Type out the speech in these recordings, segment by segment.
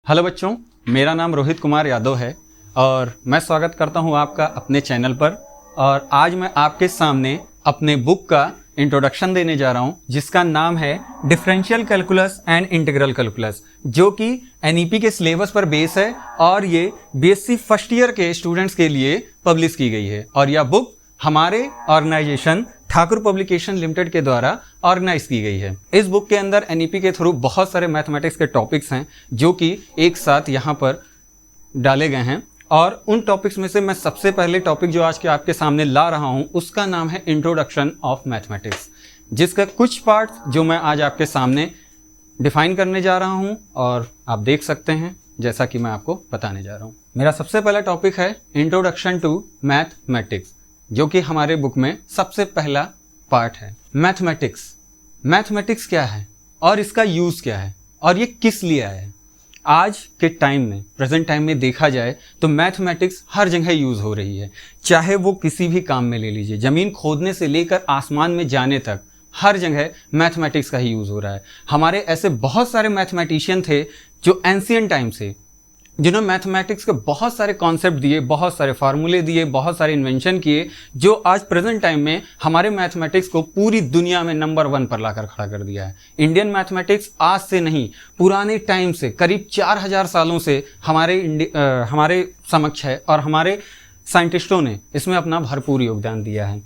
Hello बच्चों, मेरा नाम रोहित कुमार यादव है और मैं स्वागत करता हूं आपका अपने चैनल पर। और आज मैं आपके सामने अपने बुक का इंट्रोडक्शन देने जा रहा हूं जिसका नाम है differential calculus and integral calculus, जो कि एनईपी के सिलेबस पर बेस है और ये बीएससी फर्स्ट ईयर के स्टूडेंट्स के लिए पब्लिश की गई है। और यह बुक हमारे ऑर्गेनाइजेशन ठाकुर पब्लिकेशन लिमिटेड के द्वारा ऑर्गेनाइज की गई है। इस बुक के अंदर एनईपी के थ्रू बहुत सारे मैथमेटिक्स के टॉपिक्स हैं जो कि एक साथ यहाँ पर डाले गए हैं। और उन टॉपिक्स में से मैं सबसे पहले टॉपिक जो आज के आपके सामने ला रहा हूँ उसका नाम है इंट्रोडक्शन ऑफ मैथमेटिक्स, जिसका कुछ पार्ट जो मैं आज आपके सामने डिफाइन करने जा रहा हूँ और आप देख सकते हैं जैसा कि मैं आपको बताने जा रहा हूँ। मेरा सबसे पहला टॉपिक है इंट्रोडक्शन टू मैथमेटिक्स, जो कि हमारे बुक में सबसे पहला पार्ट है। मैथमेटिक्स क्या है और इसका यूज़ क्या है और ये किस लिए आया है। आज के टाइम में, प्रेजेंट टाइम में देखा जाए तो मैथमेटिक्स हर जगह यूज़ हो रही है, चाहे वो किसी भी काम में ले लीजिए, ज़मीन खोदने से लेकर आसमान में जाने तक हर जगह मैथमेटिक्स का ही यूज़ हो रहा है। हमारे ऐसे बहुत सारे मैथमेटिशियन थे जो एंशिएंट टाइम से, जिन्होंने मैथमेटिक्स के बहुत सारे कॉन्सेप्ट दिए, बहुत सारे फार्मूले दिए, बहुत सारे इन्वेंशन किए, जो आज प्रेजेंट टाइम में हमारे मैथमेटिक्स को पूरी दुनिया में नंबर 1 पर लाकर खड़ा कर दिया है। इंडियन मैथमेटिक्स आज से नहीं, पुराने टाइम से करीब 4000 सालों से हमारे समक्ष है और हमारे साइंटिस्टों ने इसमें अपना भरपूर योगदान दिया है।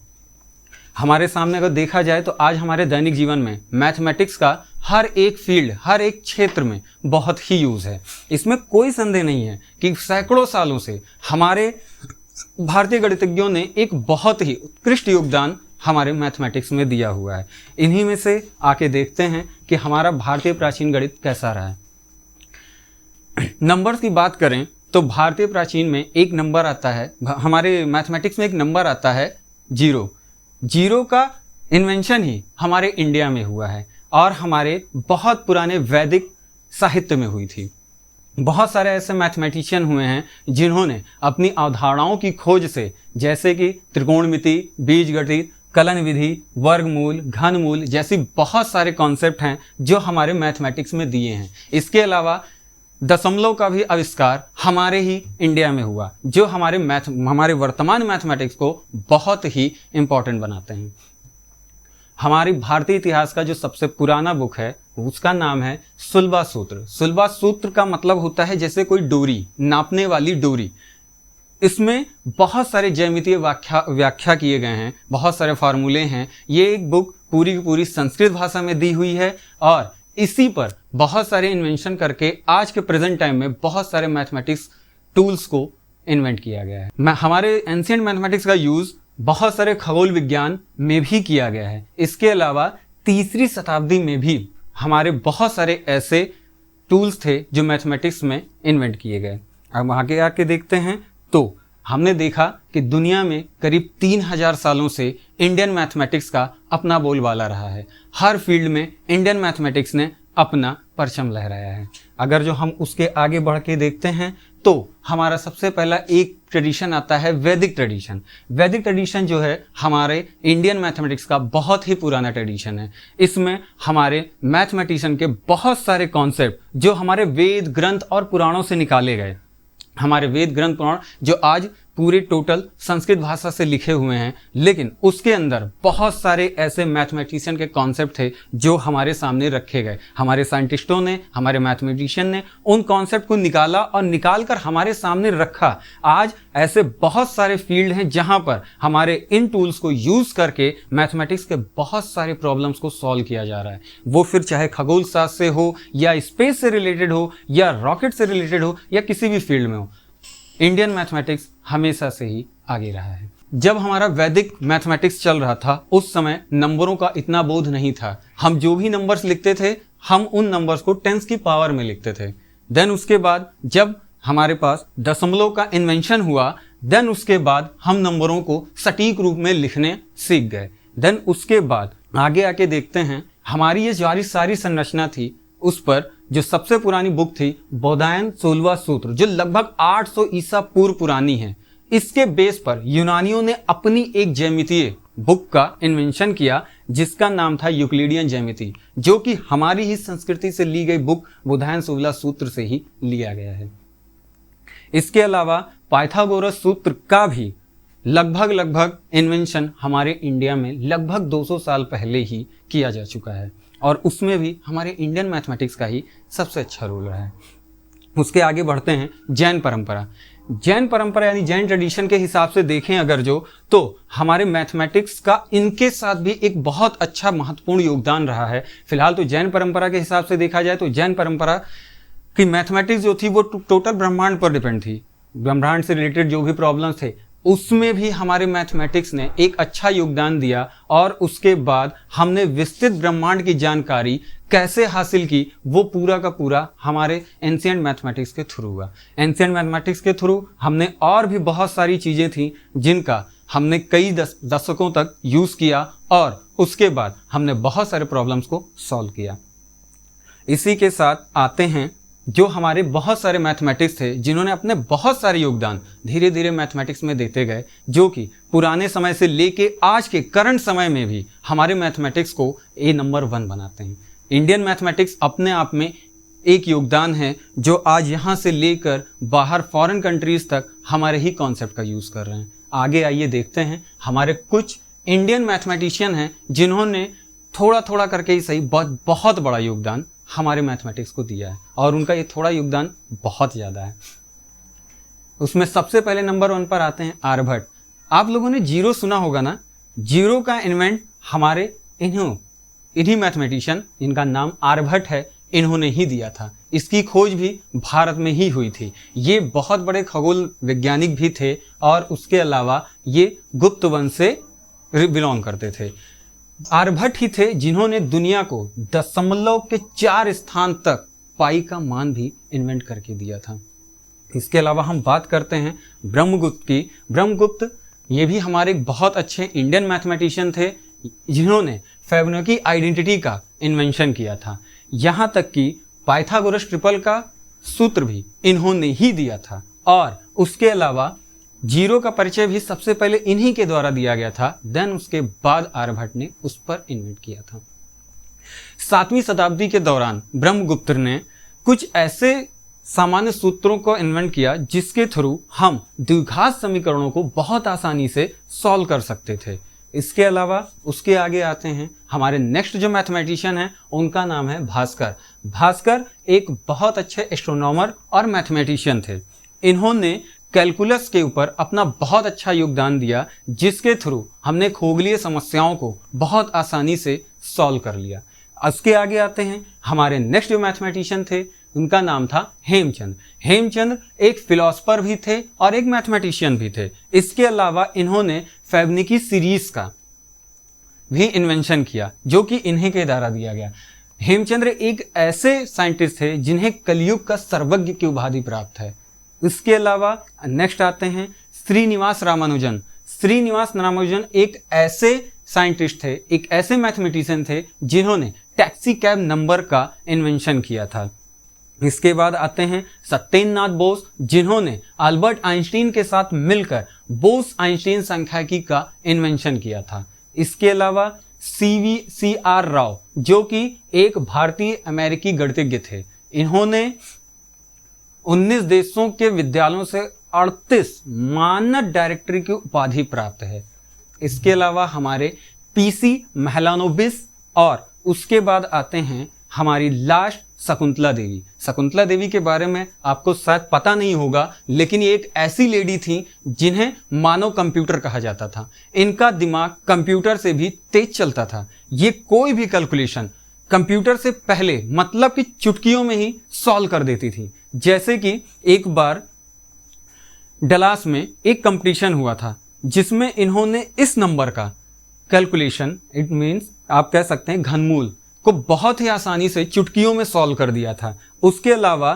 हमारे सामने अगर देखा जाए तो आज हमारे दैनिक जीवन में मैथमेटिक्स का हर एक फील्ड, हर एक क्षेत्र में बहुत ही यूज़ है। इसमें कोई संदेह नहीं है कि सैकड़ों सालों से हमारे भारतीय गणितज्ञों ने एक बहुत ही उत्कृष्ट योगदान हमारे मैथमेटिक्स में दिया हुआ है। इन्हीं में से आके देखते हैं कि हमारा भारतीय प्राचीन गणित कैसा रहा है। नंबर्स की बात करें तो भारतीय प्राचीन में एक नंबर आता है, हमारे मैथमेटिक्स में एक नंबर आता है जीरो। जीरो का इन्वेंशन ही हमारे इंडिया में हुआ है और हमारे बहुत पुराने वैदिक साहित्य में हुई थी। बहुत सारे ऐसे मैथमेटिशियन हुए हैं जिन्होंने अपनी अवधारणाओं की खोज से, जैसे कि त्रिकोणमिति, बीजगणित, कलन विधि, वर्गमूल, घनमूल जैसी बहुत सारे कॉन्सेप्ट हैं जो हमारे मैथमेटिक्स में दिए हैं। इसके अलावा दशमलव का भी आविष्कार हमारे ही इंडिया में हुआ, जो हमारे वर्तमान मैथमेटिक्स को बहुत ही इम्पोर्टेंट बनाते हैं। हमारी भारतीय इतिहास का जो सबसे पुराना बुक है उसका नाम है सुलभा सूत्र। सुलभा सूत्र का मतलब होता है जैसे कोई डोरी, नापने वाली डोरी। इसमें बहुत सारे ज्यामितीय व्याख्या किए गए हैं, बहुत सारे फार्मूले हैं। ये एक बुक पूरी की पूरी संस्कृत भाषा में दी हुई है और इसी पर बहुत सारे इन्वेंशन करके आज के प्रेजेंट टाइम में बहुत सारे मैथमेटिक्स टूल्स को इन्वेंट किया गया है। हमारे एंशिएंट मैथमेटिक्स का यूज़ बहुत सारे खगोल विज्ञान में भी किया गया है। इसके अलावा 3री शताब्दी में भी हमारे बहुत सारे ऐसे टूल्स थे जो मैथमेटिक्स में इन्वेंट किए गए। अब आगे आके देखते हैं तो हमने देखा कि दुनिया में करीब 3000 सालों से इंडियन मैथमेटिक्स का अपना बोलबाला रहा है। हर फील्ड में इंडियन मैथमेटिक्स ने अपना परचम लहराया है। अगर जो हम उसके आगे बढ़ के देखते हैं तो हमारा सबसे पहला एक ट्रेडिशन आता है वैदिक ट्रेडिशन। वैदिक ट्रेडिशन जो है हमारे इंडियन मैथमेटिक्स का बहुत ही पुराना ट्रेडिशन है। इसमें हमारे मैथमेटिशियन के बहुत सारे कॉन्सेप्ट जो हमारे वेद ग्रंथ और पुराणों से निकाले गए, हमारे वेद ग्रंथ पुराण जो आज पूरे टोटल संस्कृत भाषा से लिखे हुए हैं, लेकिन उसके अंदर बहुत सारे ऐसे मैथमेटिशियन के कॉन्सेप्ट थे जो हमारे सामने रखे गए। हमारे साइंटिस्टों ने, हमारे मैथमेटिशियन ने उन कॉन्सेप्ट को निकाला और निकाल कर हमारे सामने रखा। आज ऐसे बहुत सारे फील्ड हैं जहां पर हमारे इन टूल्स को यूज़ करके मैथमेटिक्स के बहुत सारे प्रॉब्लम्स को सॉल्व किया जा रहा है। वो फिर चाहे खगोल शास्त्र से हो या स्पेस से रिलेटेड हो या रॉकेट से रिलेटेड हो या किसी भी फील्ड में हो, इंडियन मैथमेटिक्स हमेशा से ही आगे रहा है। जब हमारा वैदिक मैथमेटिक्स चल रहा था उस समय नंबरों का इतना बोध नहीं था। हम जो भी नंबर्स लिखते थे हम उन नंबर्स को 10 की पावर में लिखते थे। देन उसके बाद जब हमारे पास दशमलव का इन्वेंशन हुआ, देन उसके बाद हम नंबरों को सटीक रूप में लिखने सीख गए। देन उसके बाद आगे आके देखते हैं हमारी ये सारी संरचना थी, उस पर जो सबसे पुरानी बुक थी बौधायन सुलभा सूत्र, जो लगभग 800 ईसा पूर्व पुरानी है। इसके बेस पर यूनानियों ने अपनी एक ज्यामितीय बुक का इन्वेंशन किया जिसका नाम था यूक्लिडियन ज्यामिति, जो कि हमारी ही संस्कृति से ली गई बुक बोधायन सुविला सूत्र से ही लिया गया है। इसके अलावा पाइथागोरस सूत्र का भी लगभग इन्वेंशन हमारे इंडिया में लगभग 200 साल पहले ही किया जा चुका है और उसमें भी हमारे इंडियन मैथमेटिक्स का ही सबसे अच्छा रोल रहा है। उसके आगे बढ़ते हैं जैन परंपरा। जैन परंपरा यानी जैन ट्रेडिशन के हिसाब से देखें अगर तो हमारे मैथमेटिक्स का इनके साथ भी एक बहुत अच्छा महत्वपूर्ण योगदान रहा है। फिलहाल तो जैन परंपरा के हिसाब से देखा जाए तो जैन परंपरा की मैथमेटिक्स जो थी वो टोटल ब्रह्मांड पर डिपेंड थी। ब्रह्मांड से रिलेटेड जो भी प्रॉब्लम्स थे उसमें भी हमारे मैथमेटिक्स ने एक अच्छा योगदान दिया और उसके बाद हमने विस्तृत ब्रह्मांड की जानकारी कैसे हासिल की वो पूरा का पूरा हमारे एंशिएंट मैथमेटिक्स के थ्रू हुआ। एंशिएंट मैथमेटिक्स के थ्रू हमने और भी बहुत सारी चीज़ें थी जिनका हमने कई दशकों तक यूज़ किया और उसके बाद हमने बहुत सारे प्रॉब्लम्स को सॉल्व किया। इसी के साथ आते हैं जो हमारे बहुत सारे मैथमेटिक्स थे जिन्होंने अपने बहुत सारे योगदान धीरे धीरे मैथमेटिक्स में देते गए, जो कि पुराने समय से लेके आज के करंट समय में भी हमारे मैथमेटिक्स को नंबर 1 बनाते हैं। इंडियन मैथमेटिक्स अपने आप में एक योगदान है जो आज यहाँ से लेकर बाहर फॉरेन कंट्रीज तक हमारे ही कॉन्सेप्ट का यूज़ कर रहे हैं। आगे आइए देखते हैं हमारे कुछ इंडियन मैथमेटिशियन हैं जिन्होंने थोड़ा थोड़ा करके ही सही बहुत बड़ा योगदान हमारे मैथमेटिक्स को दिया है और उनका ये थोड़ा योगदान बहुत ज़्यादा है। उसमें सबसे पहले नंबर 1 पर आते हैं आर्यभट्ट। आप लोगों ने जीरो सुना होगा ना। जीरो का इन्वेंट हमारे इन्हीं मैथमेटिशियन जिनका नाम आर्यभट्ट है इन्होंने ही दिया था। इसकी खोज भी भारत में ही हुई थी। ये बहुत बड़े खगोल वैज्ञानिक भी थे और उसके अलावा ये गुप्त वंश से बिलोंग करते थे। आर्यभट्ट ही थे जिन्होंने दुनिया को 0.4 स्थान तक पाई का मान भी इन्वेंट करके दिया था। इसके अलावा हम बात करते हैं ब्रह्मगुप्त की। ब्रह्मगुप्त ये भी हमारे बहुत अच्छे इंडियन मैथमेटिशियन थे जिन्होंने फिबोनाची आइडेंटिटी का इन्वेंशन किया था। यहाँ तक कि पाइथागोरस ट्रिपल का सूत्र भी इन्होंने ही दिया था और उसके अलावा जीरो का परिचय भी सबसे पहले इन्हीं के द्वारा दिया गया था। देन उसके बाद आर्यभट्ट ने उस पर इन्वेंट किया था। 7वीं शताब्दी के दौरान ब्रह्मगुप्त ने कुछ ऐसे सामान्य सूत्रों को इन्वेंट किया जिसके थ्रू हम द्विघात समीकरणों को बहुत आसानी से सॉल्व कर सकते थे। इसके अलावा उसके आगे आते हैं हमारे नेक्स्ट जो मैथमेटिशियन हैं उनका नाम है भास्कर। भास्कर एक बहुत अच्छे एस्ट्रोनॉमर और मैथमेटिशियन थे। इन्होंने कैलकुलस के ऊपर अपना बहुत अच्छा योगदान दिया जिसके थ्रू हमने खगोलीय समस्याओं को बहुत आसानी से सॉल्व कर लिया। उसके आगे आते हैं हमारे नेक्स्ट जो मैथमेटिशियन थे उनका नाम था हेमचंद्र। हेमचंद्र एक फिलोसफर भी थे और एक मैथमेटिशियन भी थे। इसके अलावा इन्होंने फिबोनाची सीरीज का भी इन्वेंशन किया जो कि इन्हीं के द्वारा दिया गया। हेमचंद्र एक ऐसे साइंटिस्ट थे जिन्हें कलयुग का सर्वज्ञ की उपाधि प्राप्त है। इसके अलावा नेक्स्ट आते हैं श्रीनिवास रामानुजन। श्रीनिवास रामानुजन एक ऐसे साइंटिस्ट थे, एक ऐसे मैथमेटिशियन थे जिन्होंने टैक्सी कैब नंबर का इन्वेंशन किया था। इसके बाद आते हैं सत्येंद्रनाथ बोस जिन्होंने अल्बर्ट आइंस्टीन के साथ मिलकर बोस आइंस्टीन सांख्यिकी का इन्वेंशन किया था। इसके अलावा CR राव जो कि एक भारतीय अमेरिकी गणितज्ञ थे। इन्होंने 19 देशों के विद्यालयों से 38 मानद डायरेक्टरी की उपाधि प्राप्त है। इसके अलावा हमारे PC महलानोबिस और उसके बाद आते हैं हमारी लास्ट शकुंतला देवी। शकुंतला देवी के बारे में आपको शायद पता नहीं होगा लेकिन ये एक ऐसी लेडी थी जिन्हें मानव कंप्यूटर कहा जाता था। इनका दिमाग कंप्यूटर से भी तेज चलता था। ये कोई भी कैलकुलेशन कंप्यूटर से पहले मतलब कि चुटकियों में ही सॉल्व कर देती थी। जैसे कि एक बार डलास में एक कंपटीशन हुआ था जिसमें इन्होंने इस नंबर का कैलकुलेशन, इट मीन्स आप कह सकते हैं घनमूल को बहुत ही आसानी से चुटकियों में सॉल्व कर दिया था। उसके अलावा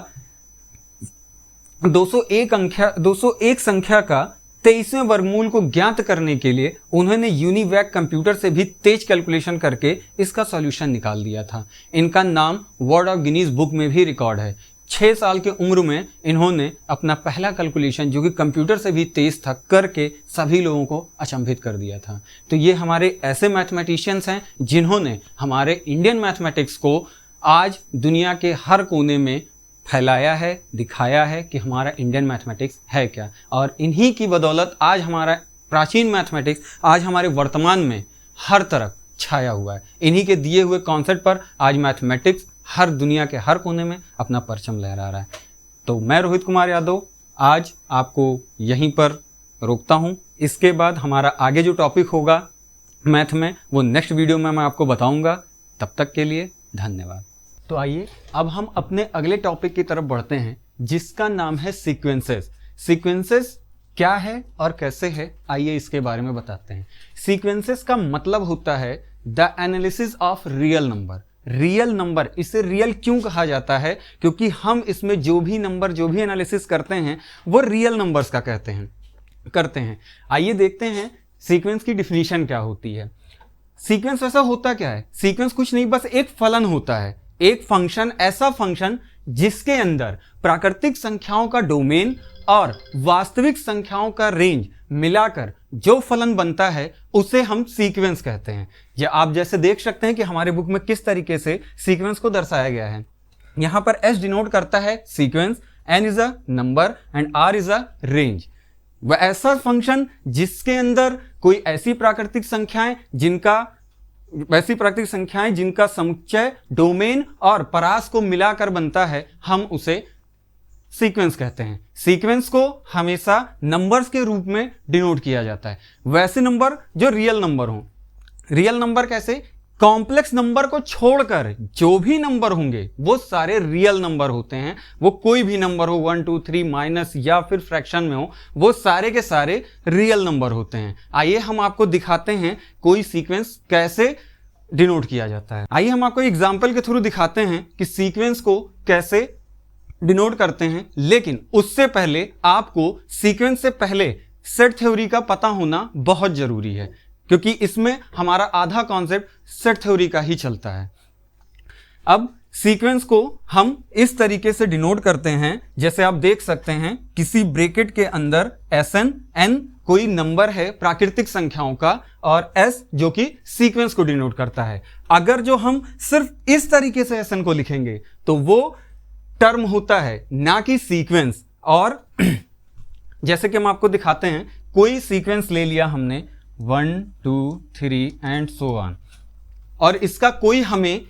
201 संख्या का 23वें वर्गमूल को ज्ञात करने के लिए उन्होंने यूनिवैक कंप्यूटर से भी तेज कैलकुलेशन करके इसका सॉल्यूशन निकाल दिया था। इनका नाम वर्ल्ड ऑफ गिनीज बुक में भी रिकॉर्ड है 6 साल की उम्र में इन्होंने अपना पहला कैलकुलेशन, जो कि कंप्यूटर से भी तेज था, करके सभी लोगों को अचंभित कर दिया था। तो ये हमारे ऐसे मैथमेटिशियंस हैं जिन्होंने हमारे इंडियन मैथमेटिक्स को आज दुनिया के हर कोने में फैलाया है, दिखाया है कि हमारा इंडियन मैथमेटिक्स है क्या। और इन्हीं की बदौलत आज हमारा प्राचीन मैथमेटिक्स आज हमारे वर्तमान में हर तरफ छाया हुआ है। इन्हीं के दिए हुए कॉन्सेप्ट पर आज मैथमेटिक्स हर दुनिया के हर कोने में अपना परचम लहरा रहा है। तो मैं रोहित कुमार यादव आज आपको यहीं पर रोकता हूं। इसके बाद हमारा आगे जो टॉपिक होगा मैथ में, वो नेक्स्ट वीडियो में मैं आपको बताऊंगा। तब तक के लिए धन्यवाद। तो आइए अब हम अपने अगले टॉपिक की तरफ बढ़ते हैं, जिसका नाम है सीक्वेंसेस। सीक्वेंसेस क्या है और कैसे है, आइए इसके बारे में बताते हैं। सीक्वेंसेस का मतलब होता है the analysis of real number. Real number, इसे रियल क्यों कहा जाता है? क्योंकि हम इसमें जो भी नंबर, जो भी एनालिसिस करते हैं वो रियल नंबर्स का करते हैं। आइए देखते हैं सीक्वेंस की डिफिनीशन क्या होती है। सीक्वेंस वैसा होता क्या है? सीक्वेंस कुछ नहीं, बस एक फलन होता है, एक फंक्शन, ऐसा फंक्शन जिसके अंदर प्राकृतिक संख्याओं का डोमेन और वास्तविक संख्याओं का रेंज मिलाकर जो फलन बनता है उसे हम सीक्वेंस कहते हैं। या आप जैसे देख सकते हैं कि हमारे बुक में किस तरीके से सीक्वेंस को दर्शाया गया है। यहां पर S डिनोट करता है sequence, N is a number and R is a range. वह ऐसा फंक्शन जिसके अंदर कोई ऐसी प्राकृतिक संख्याएं जिनका समुच्चय, डोमेन और परास को मिलाकर बनता है, हम उसे सीक्वेंस कहते हैं। सीक्वेंस को हमेशा नंबर्स के रूप में डिनोट किया जाता है। वैसे नंबर जो रियल नंबर हों। रियल नंबर कैसे? कॉम्प्लेक्स नंबर को छोड़कर जो भी नंबर होंगे वो सारे रियल नंबर होते हैं। वो कोई भी नंबर हो, 1 2 3 माइनस या फिर फ्रैक्शन में हो, वो सारे के सारे रियल नंबर होते हैं। आइए हम आपको दिखाते हैं कोई सीक्वेंस कैसे डिनोट किया जाता है। आइए हम आपको एग्जाम्पल के थ्रू दिखाते हैं कि सीक्वेंस को कैसे डिनोट करते हैं। लेकिन उससे पहले आपको सीक्वेंस से पहले सेट थ्योरी का पता होना बहुत जरूरी है, क्योंकि इसमें हमारा आधा कॉन्सेप्ट सेट थ्योरी का ही चलता है। अब सीक्वेंस को हम इस तरीके से डिनोट करते हैं, जैसे आप देख सकते हैं किसी ब्रैकेट के अंदर Sn, n कोई नंबर है प्राकृतिक संख्याओं का, और S जो कि सीक्वेंस को डिनोट करता है। अगर जो हम सिर्फ इस तरीके से Sn को लिखेंगे तो वो टर्म होता है, ना कि सीक्वेंस। और जैसे कि हम आपको दिखाते हैं, कोई सीक्वेंस ले लिया हमने 1 2 3 एंड सो ऑन, और इसका कोई हमें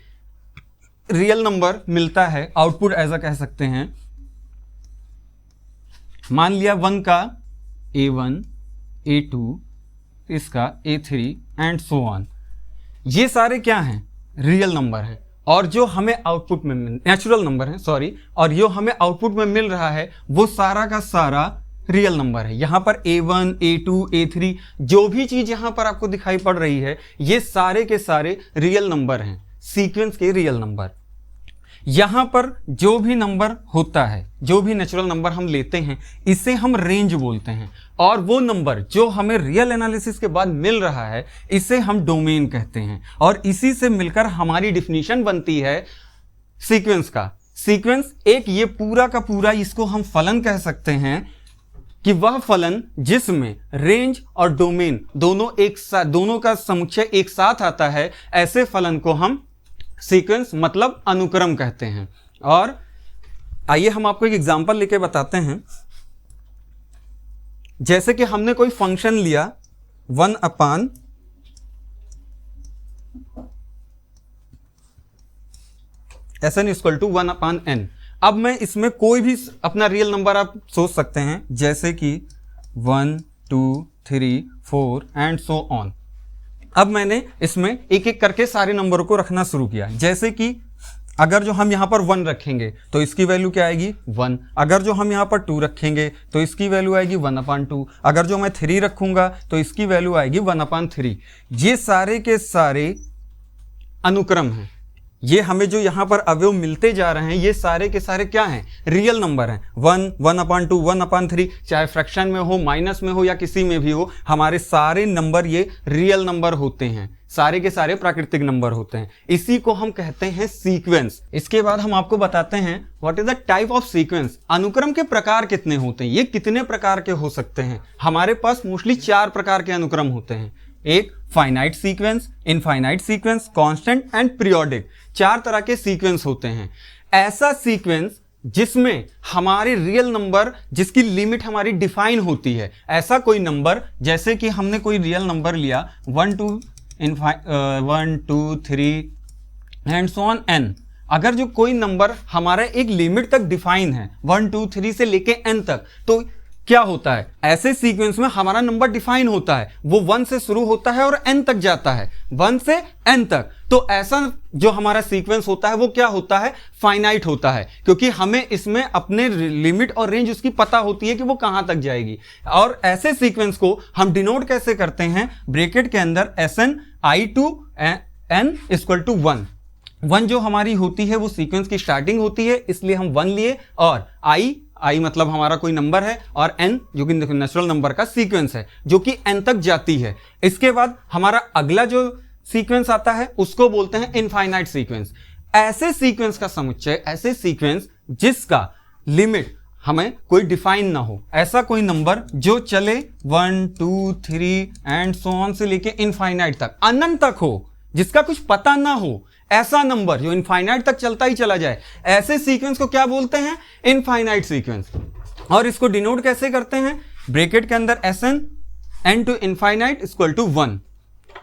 रियल नंबर मिलता है, आउटपुट ऐसा कह सकते हैं। मान लिया 1 का A1, A2, इसका A3 एंड सो ऑन। ये सारे क्या हैं? रियल नंबर है। और जो हमें आउटपुट में नेचुरल नंबर है, सॉरी, और जो हमें आउटपुट में मिल रहा है वो सारा का सारा रियल नंबर है। यहां पर A1, A2, A3 जो भी चीज यहां पर आपको दिखाई पड़ रही है, ये सारे के सारे रियल नंबर हैं, सीक्वेंस के रियल नंबर। यहां पर जो भी नंबर होता है, जो भी नेचुरल नंबर हम लेते हैं, इसे हम रेंज बोलते हैं। और वो नंबर जो हमें रियल एनालिसिस के बाद मिल रहा है, इसे हम डोमेन कहते हैं। और इसी से मिलकर हमारी डिफिनीशन बनती है सीक्वेंस का। सीक्वेंस एक ये पूरा का पूरा, इसको हम फलन कह सकते हैं, कि वह फलन जिसमें रेंज और डोमेन दोनों का समुच्चय एक साथ आता है, ऐसे फलन को हम सीक्वेंस मतलब अनुक्रम कहते हैं। और आइए हम आपको एक एग्जांपल लेके बताते हैं। जैसे कि हमने कोई फंक्शन लिया 1 upon Sn equal to 1 upon n। अब मैं इसमें कोई भी अपना रियल नंबर आप सोच सकते हैं, जैसे कि 1 2 3 4 एंड सो ऑन। अब मैंने इसमें एक एक करके सारे नंबरों को रखना शुरू किया। जैसे कि अगर जो हम यहाँ पर 1 रखेंगे तो इसकी वैल्यू क्या आएगी? 1। अगर जो हम यहाँ पर 2 रखेंगे तो इसकी वैल्यू आएगी 1/2। अगर जो मैं 3 रखूंगा तो इसकी वैल्यू आएगी 1/3। ये सारे के सारे अनुक्रम हैं। ये हमें जो यहाँ पर अवयव मिलते जा रहे हैं, ये सारे के सारे क्या हैं? रियल नंबर हैं। 1, 1/2, 1/3, चाहे फ्रैक्शन में हो, माइनस में हो या किसी में भी हो, हमारे सारे नंबर ये रियल नंबर होते हैं। सारे के सारे प्राकृतिक नंबर होते हैं। इसी को हम कहते हैं सीक्वेंस। इसके बाद हम आपको बताते हैं what is the type of sequence. अनुक्रम के प्रकार कितने होते हैं, ये कितने प्रकार के हो सकते हैं। हमारे पास मोस्टली 4 प्रकार के अनुक्रम होते हैं। एक finite sequence, infinite sequence, constant and periodic. 4 तरह के सीक्वेंस होते हैं। ऐसा सीक्वेंस जिसमें हमारे रियल नंबर, जिसकी लिमिट हमारी डिफाइन होती है, ऐसा कोई नंबर, जैसे कि हमने कोई रियल नंबर लिया 1 2 3 एंड सो ऑन n। अगर जो कोई नंबर हमारा एक लिमिट तक डिफाइन है 1 2 3 से लेके n तक, तो क्या होता है, ऐसे सीक्वेंस में हमारा नंबर डिफाइन होता है, वो 1 से शुरू होता है और n तक जाता है, 1 से n तक। तो ऐसा जो हमारा सीक्वेंस होता है वो क्या होता है, फाइनाइट होता है, क्योंकि हमें इसमें अपने लिमिट और रेंज उसकी पता होती है कि वो कहां तक जाएगी। और ऐसे सीक्वेंस को हम डिनोट कैसे करते हैं, ब्रैकेट के अंदर Sn i to n equal to 1। 1 जो हमारी होती है वो सीक्वेंस की स्टार्टिंग होती है, इसलिए हम 1 लिए, और i मतलब हमारा कोई नंबर है, और n जो कि नेचुरल नंबर का सीक्वेंस है जो कि n तक जाती है। इसके बाद हमारा अगला जो सीक्वेंस आता है उसको बोलते हैं इनफाइनाइट सीक्वेंस। ऐसे सीक्वेंस का समुच्चय, ऐसे सीक्वेंस जिसका लिमिट हमें कोई डिफाइन ना हो, ऐसा कोई नंबर जो चले 1 2 3 एंड सो ऑन से लेके इनफाइनाइट तक, अनंत तक हो, जिसका कुछ पता ना हो, ऐसा नंबर जो इनफाइनाइट तक चलता ही चला जाए, ऐसे सीक्वेंस को क्या बोलते हैं, इनफाइनाइट सीक्वेंस। और इसको डिनोट कैसे करते हैं, ब्रैकेट के अंदर Sn n to infinite equal to 1।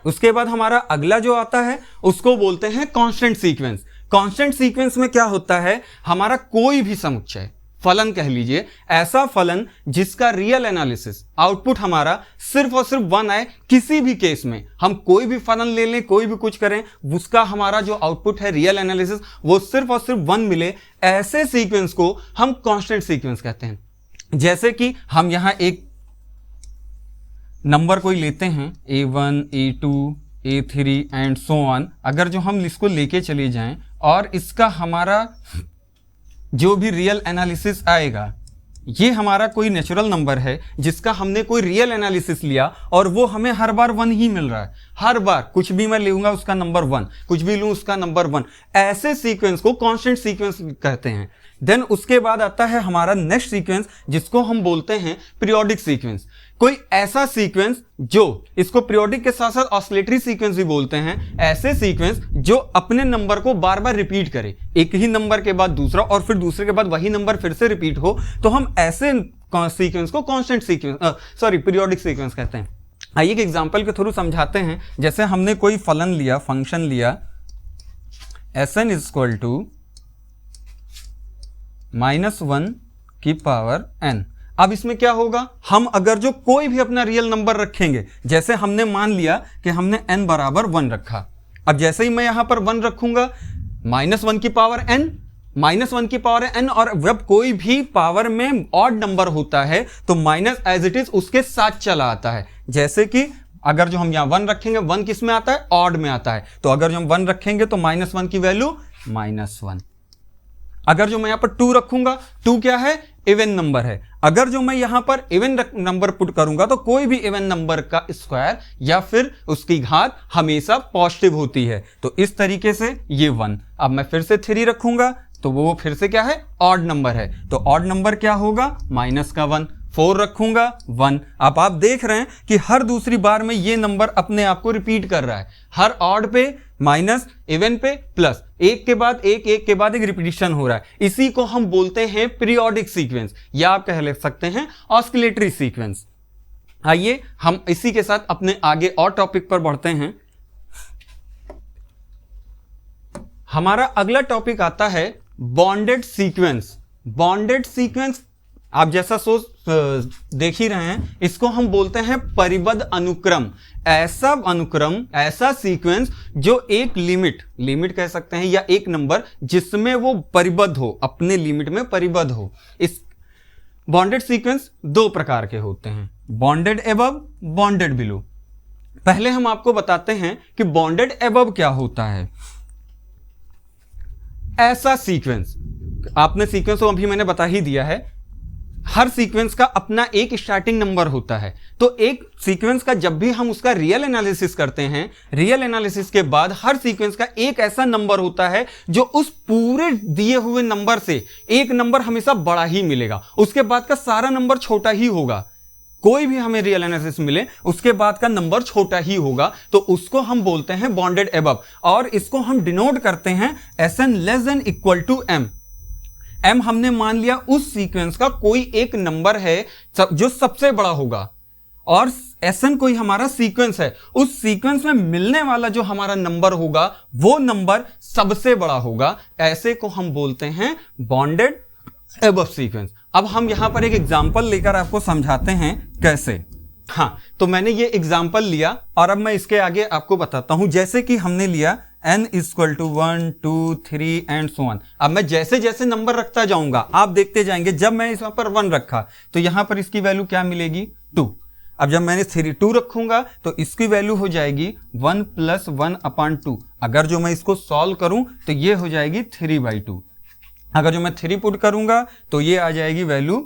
उसके बाद हमारा अगला जो आता है उसको बोलते हैं कांस्टेंट सीक्वेंस। कांस्टेंट सीक्वेंस में क्या होता है, हमारा कोई भी समुच्चय, फलन कह लीजिए, ऐसा फलन जिसका रियल एनालिसिस आउटपुट हमारा सिर्फ और सिर्फ 1 आए। किसी भी केस में हम कोई भी फलन ले लें, कोई भी कुछ करें, उसका हमारा जो आउटपुट है रियल एनालिसिस वो सिर्फ और सिर्फ 1 मिले, ऐसे सीक्वेंस को हम कांस्टेंट सीक्वेंस कहते हैं। जैसे कि हम यहां एक नंबर कोई लेते हैं a1 a2 a3 and so on. अगर जो हम इसको लेके चले जाएं और इसका हमारा जो भी रियल एनालिसिस आएगा, ये हमारा कोई नेचुरल नंबर है जिसका हमने कोई रियल एनालिसिस लिया और वो हमें हर बार 1 ही मिल रहा है। हर बार कुछ भी मैं लूंगा उसका नंबर 1, कुछ भी लूं उसका नंबर 1। ऐसे सीक्वेंस को कांस्टेंट सीक्वेंस कहते हैं। देन उसके बाद आता है हमारा नेक्स्ट सीक्वेंस जिसको हम बोलते हैं पीरियोडिक सीक्वेंस। कोई ऐसा सीक्वेंस जो, इसको पीरियोडिक के साथ साथ ऑसिलेटरी सीक्वेंस भी बोलते हैं, ऐसे सीक्वेंस जो अपने नंबर को बार बार रिपीट करे, एक ही नंबर के बाद दूसरा और फिर दूसरे के बाद वही नंबर फिर से रिपीट हो, तो हम ऐसे सीक्वेंस को कांस्टेंट सीक्वेंस पीरियोडिक सीक्वेंस कहते हैं। आइए एक एग्जांपल के थ्रू समझाते हैं। जैसे हमने कोई फलन लिया, फंक्शन लिया Sn इक्वल टू -1 की पावर n। अब इसमें क्या होगा, हम अगर जो कोई भी अपना रियल नंबर रखेंगे, जैसे हमने मान लिया कि हमने n बराबर 1 रखा, अब जैसे ही मैं यहां पर 1 रखूंगा, -1 की पावर n, -1 की पावर n, और जब कोई भी पावर में ऑड नंबर होता है तो माइनस एज इट इज उसके साथ चला आता है। जैसे कि अगर जो हम यहां 1 रखेंगे, 1 किस में आता है, ऑड में आता है, तो अगर जो हम 1 रखेंगे तो -1 की वैल्यू -1। अगर जो मैं यहां पर 2 रखूंगा, 2 क्या है, इवन नंबर है, अगर जो मैं यहां पर इवन नंबर पुट करूंगा तो कोई भी इवन नंबर का स्क्वायर या फिर उसकी घात हमेशा पॉजिटिव होती है। तो इस तरीके से ये 1। अब मैं फिर से 3 रखूंगा तो वो फिर से क्या है, ऑड नंबर है, तो ऑड नंबर क्या होगा, -1। 4 रखूंगा 1। अब आप देख रहे हैं कि हर दूसरी बार में ये नंबर अपने आप को रिपीट कर रहा है, हर ऑड पे माइनस, इवन पे प्लस, एक के बाद एक, एक के बाद एक रिपीटिशन हो रहा है। इसी को हम बोलते हैं पीरियोडिक सीक्वेंस, या आप कह सकते हैं ऑस्किलेटरी सीक्वेंस। आइए हम इसी के साथ अपने आगे और टॉपिक पर बढ़ते हैं। हमारा अगला टॉपिक आता है बॉन्डेड सीक्वेंस। बॉन्डेड सीक्वेंस आप जैसा सोच देख ही रहे हैं, इसको हम बोलते हैं परिबद्ध अनुक्रम। ऐसा अनुक्रम, ऐसा सीक्वेंस जो एक लिमिट कह सकते हैं या एक नंबर जिसमें वो परिबद्ध हो, अपने लिमिट में परिबद्ध हो। इस बॉन्डेड सीक्वेंस 2 प्रकार के होते हैं, बॉन्डेड अबव, बॉन्डेड बिलो। पहले हम आपको बताते हैं कि बॉन्डेड अबव क्या होता है। ऐसा सीक्वेंस, आपने सीक्वेंस तो अभी मैंने बता ही दिया है, हर सीक्वेंस का अपना एक स्टार्टिंग नंबर होता है। तो एक सीक्वेंस का जब भी हम उसका रियल एनालिसिस करते हैं, रियल एनालिसिस के बाद हर सीक्वेंस का एक ऐसा नंबर होता है जो उस पूरे दिए हुए नंबर से एक नंबर हमेशा बड़ा ही मिलेगा, उसके बाद का सारा नंबर छोटा ही होगा। कोई भी हमें रियल एनालिसिस मिले उसके बाद का नंबर छोटा ही होगा, तो उसको हम बोलते हैं बॉन्डेड एबव, और इसको हम डिनोट करते हैं Sn less than equal to m। m हमने मान लिया उस सीक्वेंस का कोई एक नंबर है जो सबसे बड़ा होगा, और Sn कोई हमारा सीक्वेंस है, उस सीक्वेंस में मिलने वाला जो हमारा नंबर होगा वो नंबर सबसे बड़ा होगा। ऐसे को हम बोलते हैं बॉन्डेड एबव सीक्वेंस। अब हम यहां पर एक एग्जांपल लेकर आपको समझाते हैं कैसे। हाँ, तो मैंने ये एग्जांपल लिया और अब मैं इसके आगे आपको बताता हूं। जैसे कि हमने लिया n equal to 1 2 3 and so on. अब मैं जैसे जैसे नंबर रखता जाऊंगा आप देखते जाएंगे, जब मैं इस पर 1 रखा तो यहां पर इसकी वैल्यू क्या मिलेगी 2। अब जब मैंने 2 रखूंगा तो इसकी वैल्यू हो जाएगी 1 + 1/2। अगर जो मैं इसको सॉल्व करूं तो ये हो जाएगी 3/2। अगर जो मैं 3 पुट करूंगा तो ये आ जाएगी वैल्यू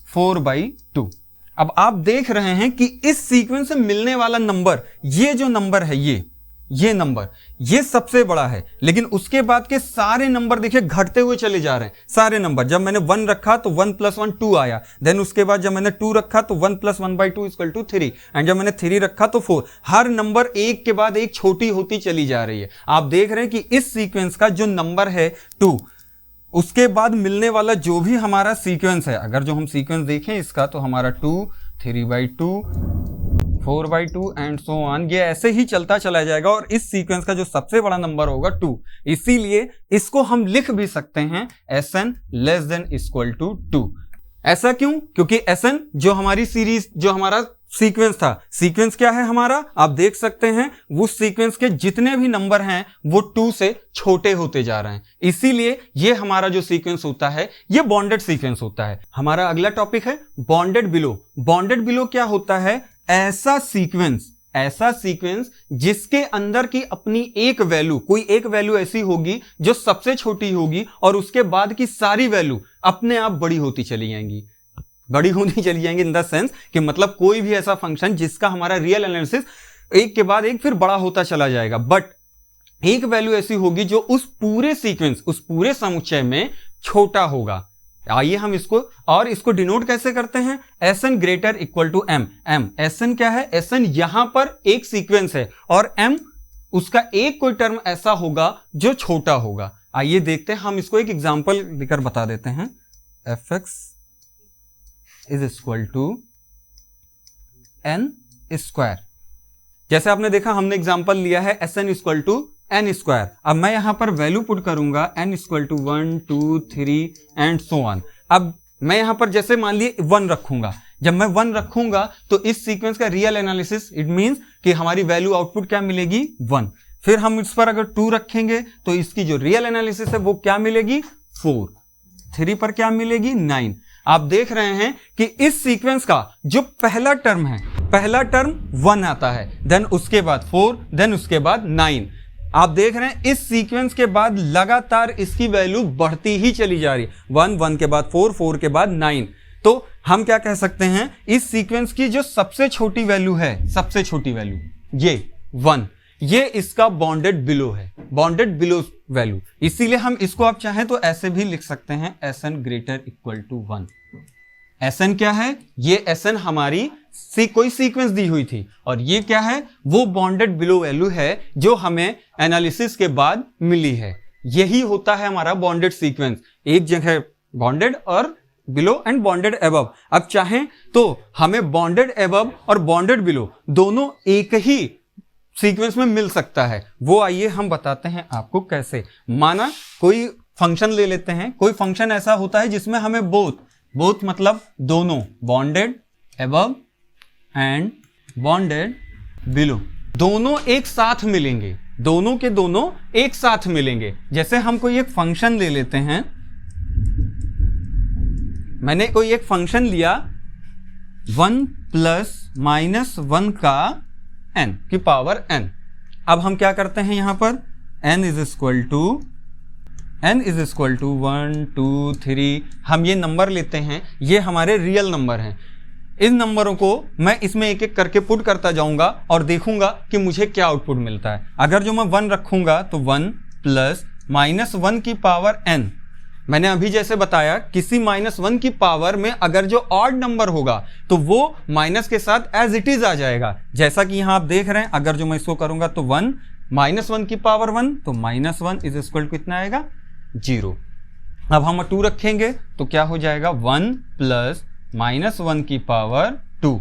4/2। अब आप देख रहे हैं कि इस सीक्वेंस से मिलने वाला नंबर, ये जो नंबर है ये नंबर ये सबसे बड़ा है, लेकिन उसके बाद के सारे नंबर देखिए घटते हुए चले जा रहे हैं। सारे नंबर, जब मैंने 1 रखा तो 1 + 1 2 आया, देन उसके बाद जब मैंने 2 रखा तो 1 + 1/2 = 3, एंड जब मैंने 3 रखा तो 4। हर नंबर एक के बाद एक छोटी होती चली जा रही है। आप देख रहे हैं कि इस सीक्वेंस का जो नंबर है 2, उसके बाद मिलने वाला जो भी हमारा सीक्वेंस है, अगर जो हम सीक्वेंस देखें इसका तो हमारा 2 3/2 4/2 एंड सो ऑन, ये ऐसे ही चलता चला जाएगा, और इस सीक्वेंस का जो सबसे बड़ा नंबर होगा 2। इसीलिए इसको हम लिख भी सकते हैं Sn less than equal to 2। ऐसा क्यों? क्योंकि Sn जो हमारी सीरीज, जो हमारा सीक्वेंस था, सीक्वेंस क्या है हमारा, आप देख सकते हैं उस सीक्वेंस के जितने भी नंबर हैं वो 2 से छोटे होते जा रहे हैं। इसीलिए ये हमारा जो सीक्वेंस होता है ये बॉन्डेड सीक्वेंस होता है। हमारा अगला टॉपिक है बॉन्डेड बिलो। बॉन्डेड बिलो क्या होता है? ऐसा सीक्वेंस जिसके अंदर की अपनी एक वैल्यू, कोई एक वैल्यू ऐसी होगी जो सबसे छोटी होगी और उसके बाद की सारी वैल्यू अपने आप बड़ी होती चली जाएंगी। बड़ी होती चली जाएंगी इन द सेंस कि मतलब कोई भी ऐसा फंक्शन जिसका हमारा रियल एनालिसिस एक के बाद एक फिर बड़ा होता चला जाएगा, बट एक वैल्यू ऐसी होगी जो उस पूरे सीक्वेंस, उस पूरे समुच्चय में छोटा होगा। आइए हम इसको डिनोट कैसे करते हैं? Sn greater equal to m। Sn क्या है? Sn यहां पर एक सीक्वेंस है और m उसका एक कोई टर्म ऐसा होगा जो छोटा होगा। आइए देखते हैं, हम इसको एक एग्जांपल देकर बता देते हैं। fx is equal to n square. जैसे आपने देखा हमने एग्जांपल लिया है Sn equal to n square. अब मैं यहां पर वैल्यू पुट करूंगा n equal to 1 2 3 and so on. अब मैं यहां पर जैसे मान लिए 1 रखूंगा, जब मैं 1 रखूंगा तो इस सीक्वेंस का रियल एनालिसिस, इट मींस कि हमारी वैल्यू आउटपुट क्या मिलेगी 1। फिर हम इस पर अगर 2 रखेंगे तो इसकी जो रियल एनालिसिस है वो क्या मिलेगी 4। 3 पर क्या मिलेगी 9। आप देख रहे हैं कि इस सीक्वेंस का जो पहला टर्म है, पहला टर्म 1 आता है, देन उसके बाद 4, देन उसके बाद 9। आप देख रहे हैं इस सीक्वेंस के बाद लगातार इसकी वैल्यू बढ़ती ही चली जा रही है। 1 1 के बाद 4 4 के बाद 9। तो हम क्या कह सकते हैं, इस सीक्वेंस की जो सबसे छोटी वैल्यू है, सबसे छोटी वैल्यू ये 1, ये इसका बॉन्डेड बिलो है, बॉन्डेड बिलो वैल्यू। इसीलिए हम इसको आप चाहें तो ऐसे भी लिख सकते हैं Sn greater equal to 1। Sn क्या है? ये Sn हमारी कोई सीक्वेंस दी हुई थी, और ये क्या है? वो बॉन्डेड बिलो वैल्यू है जो हमें एनालिसिस के बाद मिली है। यही होता है हमारा बॉन्डेड सीक्वेंस, एक जगह बॉन्डेड और बिलो एंड बॉन्डेड एबव। अब चाहें तो हमें बॉन्डेड एबव और बॉन्डेड बिलो दोनों एक ही सीक्वेंस में मिल सकता है। वो आइए हम बताते हैं आपको कैसे। माना कोई फंक्शन ले लेते हैं, कोई फंक्शन ऐसा होता है जिसमें हमें बोथ मतलब दोनों, bonded above and bonded below दोनों एक साथ मिलेंगे, दोनों के दोनों एक साथ मिलेंगे। जैसे हम कोई एक फंक्शन ले लेते हैं, मैंने कोई एक फंक्शन लिया 1 ± 1 का n की पावर n। अब हम क्या करते हैं, यहां पर n is equal to n is equal to 1 2 3, हम ये नंबर लेते हैं, ये हमारे रियल नंबर हैं। इन नंबरों को मैं इसमें एक एक करके पुट करता जाऊंगा और देखूंगा कि मुझे क्या आउटपुट मिलता है। अगर जो मैं 1 रखूंगा तो 1 प्लस -1 की पावर n, मैंने अभी जैसे बताया किसी -1 की पावर में अगर जो ऑड नंबर होगा तो वो माइनस के साथ एज इट इज आ जाएगा। जैसा कि यहाँ आप देख रहे हैं, अगर जो मैं इसको करूंगा तो 1 -1 की पावर 1, तो -1 इज इक्वल टू कितना आएगा 0। अब हम 2 रखेंगे तो क्या हो जाएगा 1 प्लस -1 की पावर 2।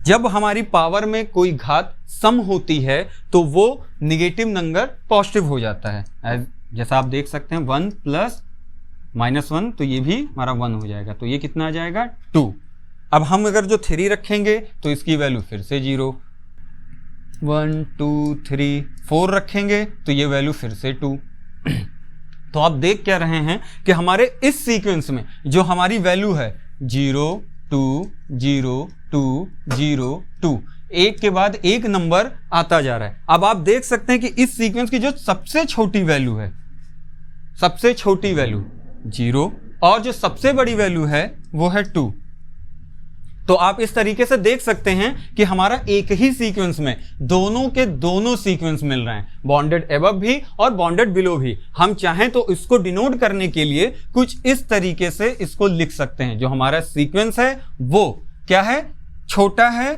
जब हमारी पावर में कोई घात सम होती है तो वो निगेटिव नंबर पॉजिटिव हो जाता है। जैसा आप देख सकते हैं 1 प्लस -1, तो ये भी हमारा 1 हो जाएगा, तो ये कितना आ जाएगा 2। अब हम अगर जो 3 रखेंगे तो इसकी वैल्यू फिर से 0, 1 2 3 4 रखेंगे तो ये वैल्यू फिर से 2। तो आप देख क्या रहे हैं कि हमारे इस सीक्वेंस में जो हमारी वैल्यू है 0 2 0 2 0 2, एक के बाद एक नंबर आता जा रहा है। अब आप देख सकते हैं कि इस सीक्वेंस की जो सबसे छोटी वैल्यू है, सबसे छोटी वैल्यू 0, और जो सबसे बड़ी वैल्यू है वो है 2। तो आप इस तरीके से देख सकते हैं कि हमारा एक ही सीक्वेंस में दोनों के दोनों सीक्वेंस मिल रहे हैं, बॉन्डेड एबव भी और बॉन्डेड बिलो भी। हम चाहें तो इसको डिनोट करने के लिए कुछ इस तरीके से इसको लिख सकते हैं। जो हमारा सीक्वेंस है वो क्या है, छोटा है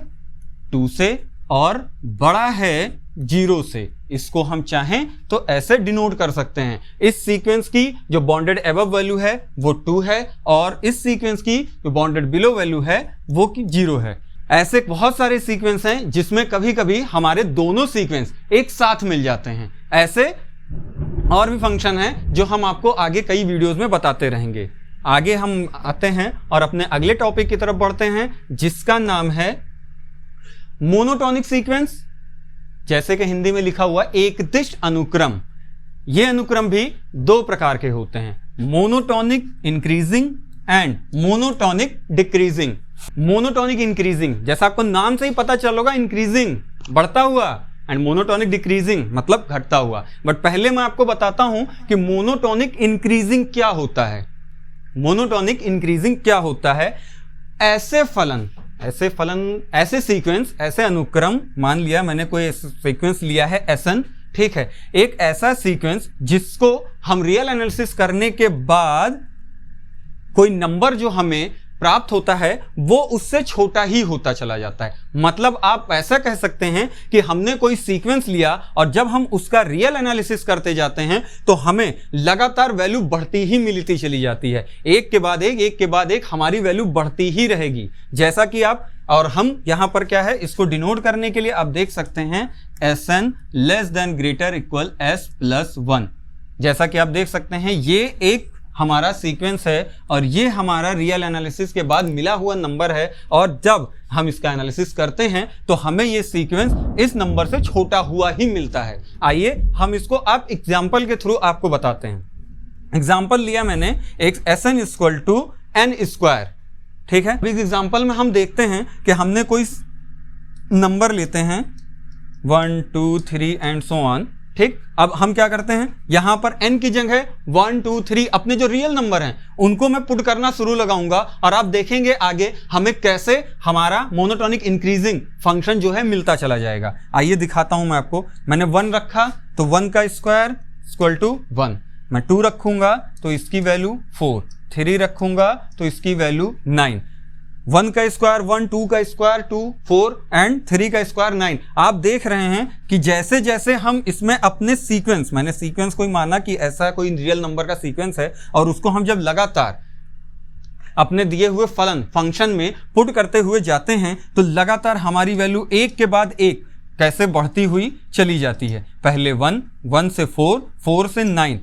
2 से और बड़ा है 0 से। इसको हम चाहें तो ऐसे डिनोट कर सकते हैं। इस सीक्वेंस की जो बॉन्डेड एबव वैल्यू है वो 2 है और इस सीक्वेंस की जो बॉन्डेड बिलो वैल्यू है वो की 0 है। ऐसे बहुत सारे सीक्वेंस हैं जिसमें कभी कभी हमारे दोनों सीक्वेंस एक साथ मिल जाते हैं। ऐसे और भी फंक्शन हैं जो हम आपको आगे कई वीडियोस में बताते रहेंगे। आगे हम आते हैं और अपने अगले टॉपिक की तरफ बढ़ते हैं जिसका नाम है मोनोटॉनिक सीक्वेंस, जैसे कि हिंदी में लिखा हुआ एकदिष्ट अनुक्रम। ये अनुक्रम भी 2 प्रकार के होते हैं, monotonic increasing and monotonic decreasing. Monotonic increasing जैसा आपको नाम से ही पता चल होगा, इंक्रीजिंग बढ़ता हुआ, एंड मोनोटॉनिक डिक्रीजिंग मतलब घटता हुआ। बट पहले मैं आपको बताता हूं कि मोनोटॉनिक इंक्रीजिंग क्या होता है। मोनोटॉनिक इंक्रीजिंग क्या होता है, ऐसे फलन, ऐसे सीक्वेंस, ऐसे अनुक्रम, मान लिया मैंने कोई सीक्वेंस लिया है SN, ठीक है, एक ऐसा सीक्वेंस जिसको हम रियल एनालिसिस करने के बाद कोई नंबर जो हमें प्राप्त होता है वो उससे छोटा ही होता चला जाता है। मतलब आप ऐसा कह सकते हैं कि हमने कोई सीक्वेंस लिया और जब हम उसका रियल एनालिसिस करते जाते हैं तो हमें लगातार वैल्यू बढ़ती ही मिलती चली जाती है। एक के बाद एक हमारी वैल्यू बढ़ती ही रहेगी। जैसा कि आप और हम यहां पर क्या है, इसको डिनोट करने के लिए आप देख सकते हैं SN less then greater equal S plus 1। जैसा कि आप देख सकते हैं ये एक हमारा सीक्वेंस है और ये हमारा रियल एनालिसिस के बाद मिला हुआ नंबर है, और जब हम इसका एनालिसिस करते हैं तो हमें ये सीक्वेंस इस नंबर से छोटा हुआ ही मिलता है। आइए हम इसको आप एग्जाम्पल के थ्रू आपको बताते हैं। एग्जाम्पल लिया मैंने एक SN equal to n square, ठीक है। इस एग्जाम्पल में हम देखते हैं कि हमने कोई नंबर लेते हैं 1 2 3 एंड सो ऑन, ठीक। अब हम क्या करते हैं, यहां पर n की जगह 1 2 3 अपने जो रियल नंबर हैं उनको मैं पुट करना शुरू लगाऊंगा और आप देखेंगे आगे हमें कैसे हमारा मोनोटॉनिक इंक्रीजिंग फंक्शन जो है मिलता चला जाएगा। आइए दिखाता हूं मैं आपको। मैंने 1 रखा तो 1 का स्क्वायर इक्वल टू 1, मैं 2 रखूंगा तो इसकी वैल्यू 4, 3 रखूंगा तो इसकी वैल्यू 9, 1 का स्क्वायर 1, 2 का स्क्वायर 2, 4 एंड 3 का स्क्वायर 9। आप देख रहे हैं कि जैसे जैसे हम इसमें अपने सीक्वेंस, मैंने सीक्वेंस कोई माना कि ऐसा कोई रियल नंबर का सीक्वेंस है और उसको हम जब लगातार अपने दिए हुए फंक्शन में पुट करते हुए जाते हैं तो लगातार हमारी वैल्यू एक के बाद एक कैसे बढ़ती हुई चली जाती है। पहले 1, 1 से 4, 4 से 9,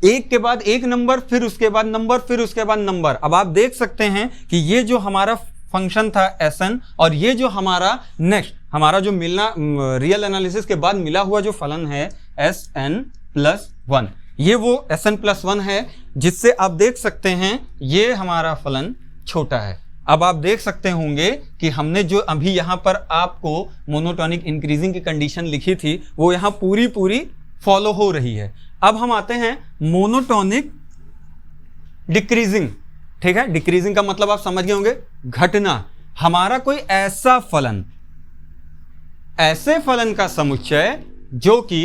एक के बाद एक नंबर, फिर उसके बाद नंबर, फिर उसके बाद नंबर। अब आप देख सकते हैं कि ये जो हमारा फंक्शन था SN और ये जो हमारा नेक्स्ट हमारा जो मिलना रियल एनालिसिस के बाद मिला हुआ जो फलन है SN प्लस 1, ये वो SN प्लस 1 है जिससे आप देख सकते हैं ये हमारा फलन छोटा है। अब आप देख सकते होंगे कि हमने जो अभी यहाँ पर आपको मोनोटॉनिक इंक्रीजिंग की कंडीशन लिखी थी वो यहाँ पूरी फॉलो हो रही है। अब हम आते हैं मोनोटोनिक डिक्रीजिंग। ठीक है, डिक्रीजिंग का मतलब आप समझ गए होंगे, घटना। हमारा कोई ऐसा फलन, ऐसे फलन का समुच्चय जो कि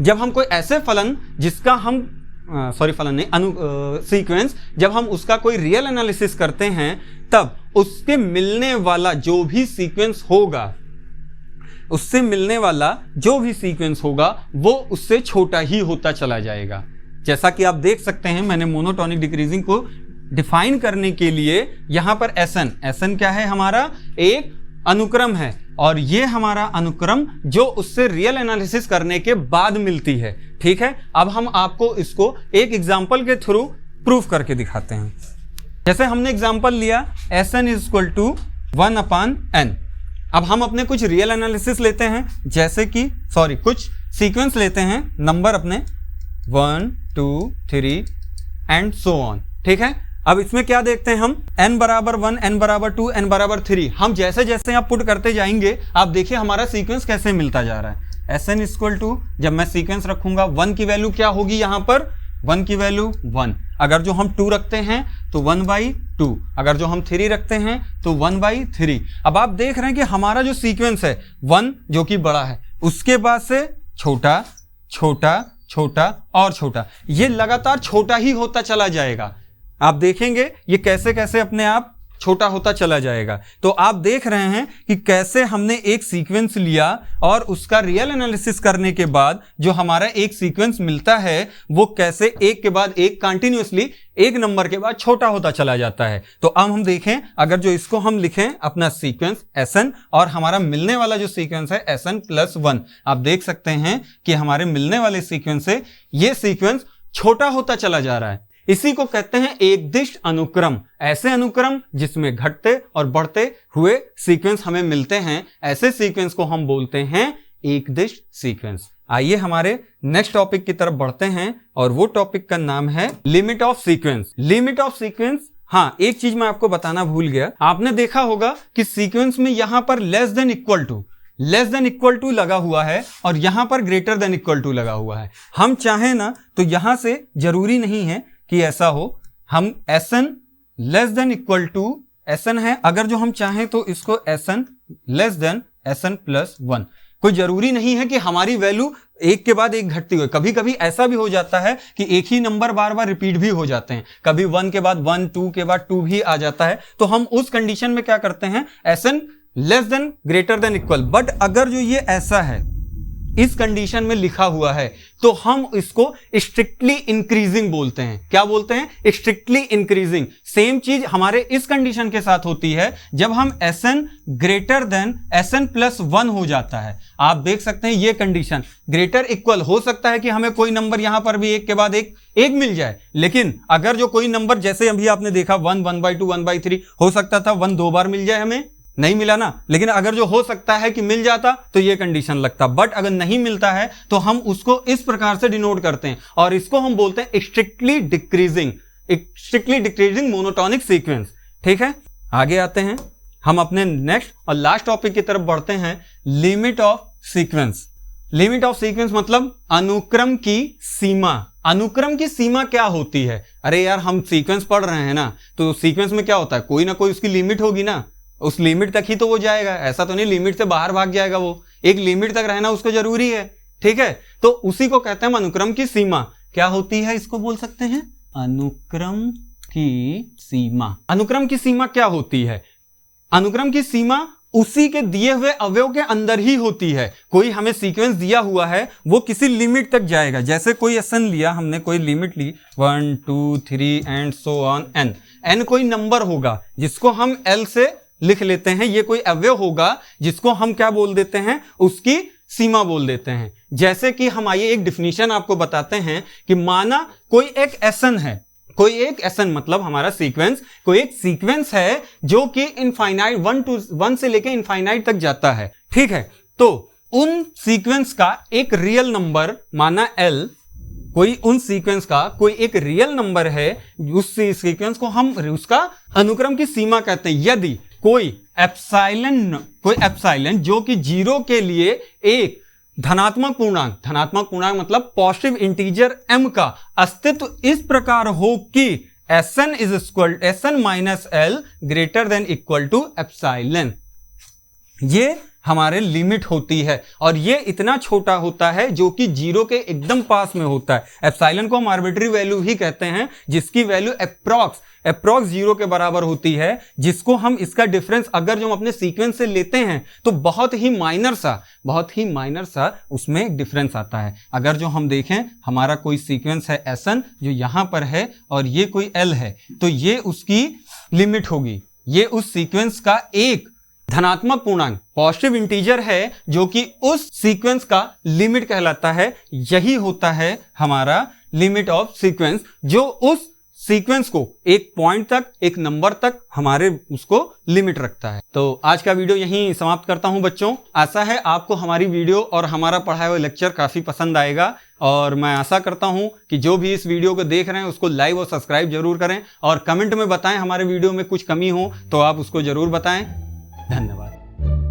जब हम कोई ऐसे फलन जिसका हम फलन नहीं सीक्वेंस, जब हम उसका कोई रियल एनालिसिस करते हैं तब उसके मिलने वाला जो भी सीक्वेंस होगा, उससे मिलने वाला जो भी सीक्वेंस होगा वो उससे छोटा ही होता चला जाएगा। जैसा कि आप देख सकते हैं, मैंने मोनोटोनिक डिक्रीजिंग को डिफाइन करने के लिए यहां पर एसएन क्या है, हमारा एक अनुक्रम है, और ये हमारा अनुक्रम जो उससे रियल एनालिसिस करने के बाद मिलती है। ठीक है, अब हम आपको इसको एक एग्जांपल के थ्रू प्रूफ करके दिखाते हैं। जैसे हमने एग्जांपल लिया Sn is equal to 1/n। अब हम अपने कुछ रियल एनालिसिस लेते हैं, जैसे कि कुछ सीक्वेंस लेते हैं, नंबर अपने 1 2 3 एंड सो ऑन। ठीक है, अब इसमें क्या देखते हैं हम, n बराबर 1, n बराबर 2, n बराबर 3। हम जैसे जैसे आप पुट करते जाएंगे, आप देखिए हमारा सीक्वेंस कैसे मिलता जा रहा है। Sn इक्वल टू, जब मैं सीक्वेंस रखूंगा 1 की वैल्यू क्या होगी, यहाँ पर 1 की वैल्यू 1। अगर जो हम 2 रखते हैं तो 1/2, अगर जो हम 3 रखते हैं तो 1/3। अब आप देख रहे हैं कि हमारा जो सीक्वेंस है 1 जो कि बड़ा है, उसके बाद से छोटा छोटा छोटा और छोटा, ये लगातार छोटा ही होता चला जाएगा। आप देखेंगे ये कैसे कैसे अपने आप छोटा होता चला जाएगा। तो आप देख रहे हैं कि कैसे हमने एक सीक्वेंस लिया और उसका रियल एनालिसिस करने के बाद जो हमारा एक सीक्वेंस मिलता है वो कैसे एक के बाद एक कंटिन्यूअसली एक नंबर के बाद छोटा होता चला जाता है। तो अब हम देखें, अगर जो इसको हम लिखें अपना सीक्वेंस Sn और हमारा मिलने वाला जो सीक्वेंस है Sn+1, आप देख सकते हैं कि हमारे मिलने वाले सीक्वेंस से ये सीक्वेंस छोटा होता चला जा रहा है। इसी को कहते हैं एकदिश अनुक्रम। ऐसे अनुक्रम जिसमें घटते और बढ़ते हुए सीक्वेंस हमें मिलते हैं, ऐसे सीक्वेंस को हम बोलते हैं एकदिश सीक्वेंस। आइए हमारे नेक्स्ट टॉपिक की तरफ बढ़ते हैं और वो टॉपिक का नाम है limit of sequence. Limit of sequence, हाँ एक चीज मैं आपको बताना भूल गया। आपने देखा होगा कि सीक्वेंस में यहां पर लेस देन इक्वल टू लगा हुआ है और यहां पर ग्रेटर देन इक्वल टू लगा हुआ है। हम चाहें ना तो यहां से जरूरी नहीं है कि ऐसा हो, हम Sn less than equal to Sn है, अगर जो हम चाहें तो इसको Sn लेस देन Sn+1। कोई जरूरी नहीं है कि हमारी वैल्यू एक के बाद एक घटती हुई। कभी कभी ऐसा भी हो जाता है कि एक ही नंबर बार बार रिपीट भी हो जाते हैं, कभी 1 के बाद 1, 2 के बाद 2 भी आ जाता है। तो हम उस कंडीशन में क्या करते हैं, Sn less then greater than equal. But अगर जो ये ऐसा है, इस कंडीशन में लिखा हुआ है, तो हम इसको स्ट्रिक्टली इंक्रीजिंग बोलते हैं। क्या बोलते हैं, स्ट्रिक्टली इंक्रीजिंग। सेम चीज हमारे इस कंडीशन के साथ होती है जब हम Sn ग्रेटर देन Sn+1 हो जाता है। आप देख सकते हैं ये कंडीशन ग्रेटर इक्वल हो सकता है कि हमें कोई नंबर यहां पर भी एक के बाद एक मिल जाए, लेकिन अगर जो कोई नंबर जैसे अभी आपने देखा 1, 1/2, 1/3, हो सकता था 1 2 बार मिल जाए, हमें नहीं मिला ना। लेकिन अगर जो हो सकता है कि मिल जाता तो ये कंडीशन लगता, बट अगर नहीं मिलता है तो हम उसको इस प्रकार से डिनोट करते हैं और इसको हम बोलते हैं स्ट्रिक्टली डिक्रीजिंग मोनोटोनिक सीक्वेंस। ठीक है, आगे आते हैं हम अपने नेक्स्ट और लास्ट टॉपिक की तरफ बढ़ते हैं, limit of sequence. Limit of sequence मतलब अनुक्रम की सीमा। अनुक्रम की सीमा क्या होती है? अरे यार, हम सीक्वेंस पढ़ रहे हैं ना, तो सीक्वेंस में क्या होता है, कोई ना कोई उसकी लिमिट होगी ना, उस लिमिट तक ही तो वो जाएगा। ऐसा तो नहीं लिमिट से बाहर भाग जाएगा, वो एक लिमिट तक रहना उसको जरूरी है। ठीक है, तो उसी को कहते हैं अनुक्रम की सीमा। क्या होती है, इसको बोल सकते हैं अनुक्रम की सीमा। अनुक्रम की सीमा क्या होती है? अनुक्रम की सीमा उसी के दिए हुए अवयव के अंदर ही होती है। कोई हमें सीक्वेंस दिया हुआ है, वो किसी लिमिट तक जाएगा। जैसे कोई Sn लिया हमने, कोई लिमिट ली 1 2 3 and so on n। n कोई नंबर होगा जिसको हम L से लिख लेते हैं, ये कोई अवयव होगा जिसको हम क्या बोल देते हैं, उसकी सीमा बोल देते हैं। जैसे कि हम आइए एक डिफिनीशन आपको बताते हैं कि माना कोई एक Sn है, कोई एक Sn मतलब हमारा सीक्वेंस, कोई एक सीक्वेंस है जो कि इनफाइनाइट 1 से लेके इनफाइनाइट तक जाता है। ठीक है, तो उन सीक्वेंस का एक रियल नंबर माना L, कोई उन सीक्वेंस का कोई एक रियल नंबर है, उस सीक्वेंस को हम उसका अनुक्रम की सीमा कहते हैं। यदि कोई एप्सिलॉन जो कि 0 के लिए एक धनात्मक पूर्णांक मतलब पॉजिटिव इंटीजर m का अस्तित्व इस प्रकार हो कि Sn minus L greater than equal to epsilon. ये हमारे लिमिट होती है और ये इतना छोटा होता है जो कि जीरो के एकदम पास में होता है। एप्सिलॉन को हम आर्बिट्री वैल्यू ही कहते हैं, जिसकी वैल्यू अप्रॉक्स जीरो के बराबर होती है, जिसको हम इसका डिफरेंस अगर जो हम अपने सीक्वेंस से लेते हैं तो बहुत ही माइनर सा उसमें डिफरेंस आता है। अगर जो हम देखें हमारा कोई सीक्वेंस है Sn जो यहां पर है और ये कोई L है, तो ये उसकी लिमिट होगी। ये उस सीक्वेंस का एक धनात्मक पूर्णांक पॉजिटिव इंटीजर है जो कि उस सीक्वेंस का लिमिट कहलाता है। यही होता है हमारा लिमिट ऑफ सीक्वेंस, जो उस सीक्वेंस को एक पॉइंट तक, एक नंबर तक हमारे उसको लिमिट रखता है। तो आज का वीडियो यहीं समाप्त करता हूं बच्चों। आशा है आपको हमारी वीडियो और हमारा पढ़ाया हुआ लेक्चर काफी पसंद आएगा और मैं आशा करता हूं कि जो भी इस वीडियो को देख रहे हैं उसको लाइक और सब्सक्राइब जरूर करें और कमेंट में बताएं हमारे वीडियो में कुछ कमी हो तो आप उसको जरूर बताएं। धन्यवाद।